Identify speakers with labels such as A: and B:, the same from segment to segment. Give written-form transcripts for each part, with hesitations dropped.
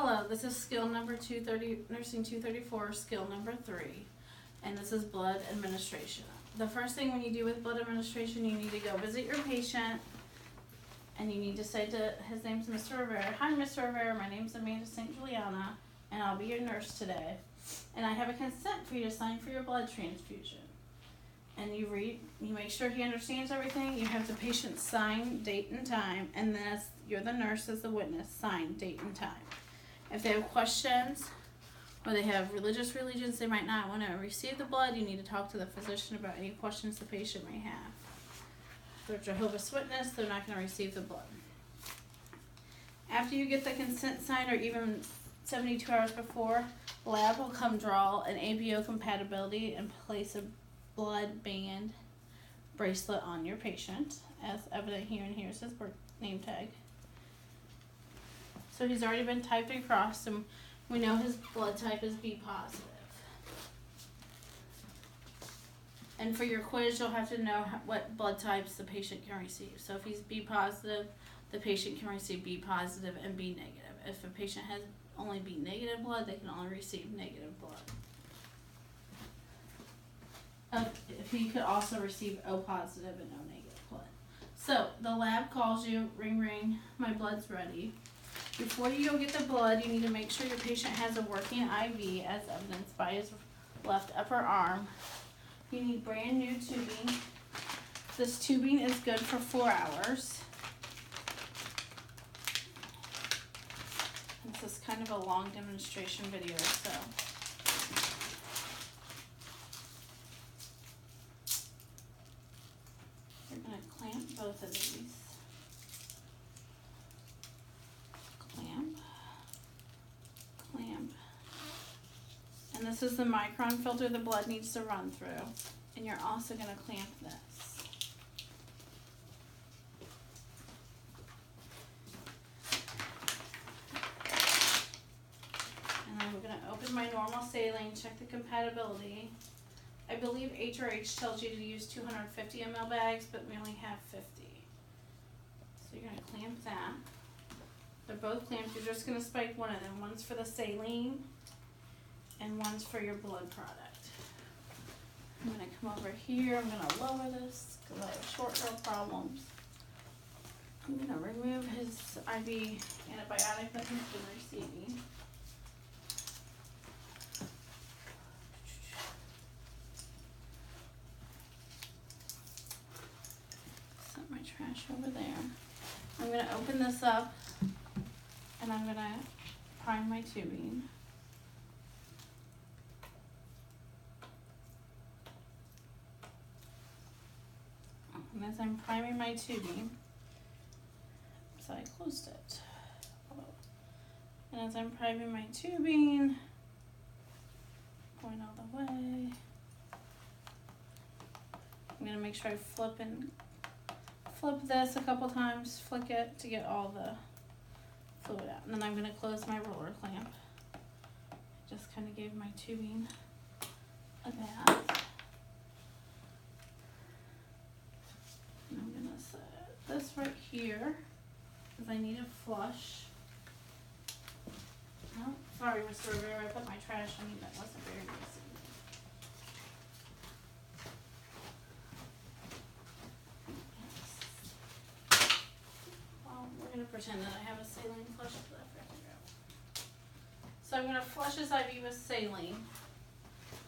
A: Hello, this is skill number 230, nursing 234, skill number 3, and this is blood administration. The first thing when you do with blood administration, you need to go visit your patient, and you need to say to, his name's Mr. Rivera, "Hi, Mr. Rivera, my name's Amanda St. Juliana, and I'll be your nurse today, and I have a consent for you to sign for your blood transfusion." And you make sure he understands everything. You have the patient sign date and time, and then as you're the nurse as the witness, sign date and time. If they have questions or they have religious allegiance, they might not want to receive the blood, you need to talk to the physician about any questions the patient may have. If they're Jehovah's Witness, they're not going to receive the blood. After you get the consent signed, or even 72 hours before, lab will come draw an ABO compatibility and place a blood band bracelet on your patient, as evident here, and here's his name tag. So he's already been typed across, and we know his blood type is B positive. And for your quiz, you'll have to know what blood types the patient can receive. So if he's B positive, the patient can receive B positive and B negative. If a patient has only B negative blood, they can only receive negative blood. If he could also receive O positive and O negative blood. So the lab calls you, ring ring, my blood's ready. Before you go get the blood, you need to make sure your patient has a working IV, as evidenced by his left upper arm. You need brand new tubing. This tubing is good for 4 hours. This is kind of a long demonstration video, so. You're going to clamp both of these. Clamp. Clamp. And this is the micron filter the blood needs to run through. And you're also going to clamp this. And then we're going to open my normal saline, check the compatibility. I believe HRH tells you to use 250 ml bags, but we only have 50. So you're going to clamp that. They're both clamped. You're just going to spike one of them. One's for the saline, and one's for your blood product. I'm going to come over here. I'm going to lower this because I have short hair problems. I'm going to remove his IV antibiotic that he's been receiving. Set my trash over there. I'm going to open this up, and I'm going to prime my tubing. And as I'm priming my tubing, so I closed it. And as I'm priming my tubing, going all the way, I'm going to make sure I flip this a couple times, flick it to get all the fluid out. And then I'm going to close my roller clamp. Just kind of gave my tubing a bath. And I'm going to set this right here because I need a flush. Oh, sorry, Mr. Rivera, I put my trash on you. That wasn't very nice. We're going to pretend that I have a saline flush left. So I'm going to flush his IV with saline.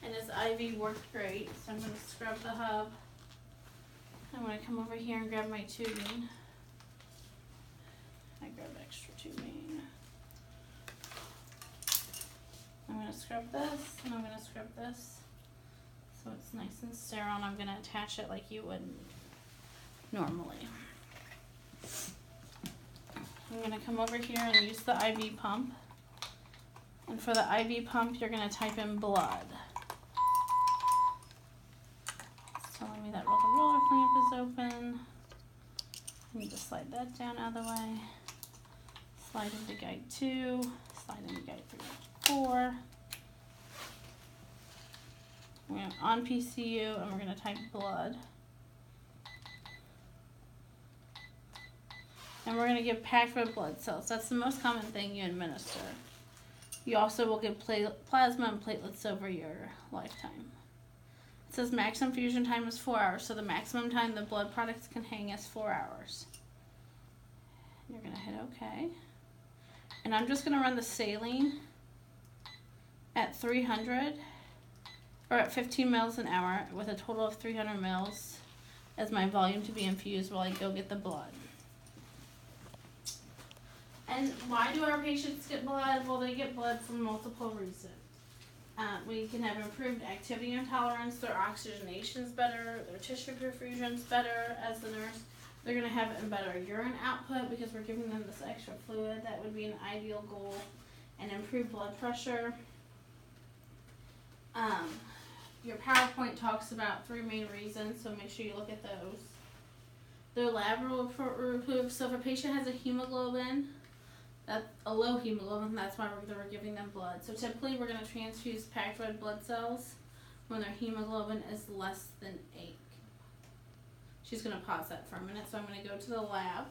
A: And his IV worked great. So I'm going to scrub the hub. I'm going to come over here and grab my tubing. I grabbed extra tubing. I'm going to scrub this, and I'm going to scrub this. So it's nice and sterile, and I'm going to attach it like you would normally. I'm going to come over here and use the IV pump. And for the IV pump, you're going to type in blood. It's telling me that the roller clamp is open. I need to slide that down out of the way. Slide into guide 2, slide into guide 3 and 4. We're going on PCU, and we're going to type blood. And we're going to give packed red blood cells. That's the most common thing you administer. You also will get plasma and platelets over your lifetime. It says maximum fusion time is 4 hours, so the maximum time the blood products can hang is 4 hours. You're going to hit OK. And I'm just going to run the saline at 300, or at 15 mils an hour, with a total of 300 mils as my volume to be infused while I go get the blood. And why do our patients get blood? Well, they get blood for multiple reasons. We can have improved activity and tolerance, their oxygenation's better, their tissue perfusion's better as the nurse. They're going to have a better urine output because we're giving them this extra fluid. That would be an ideal goal. And improved blood pressure. Your PowerPoint talks about 3 main reasons, so make sure you look at those. Their lab report, so if a patient has a hemoglobin, a low hemoglobin, that's why we're giving them blood. So typically we're going to transfuse packed red blood cells when their hemoglobin is less than 8. She's going to pause that for a minute, so I'm going to go to the lab.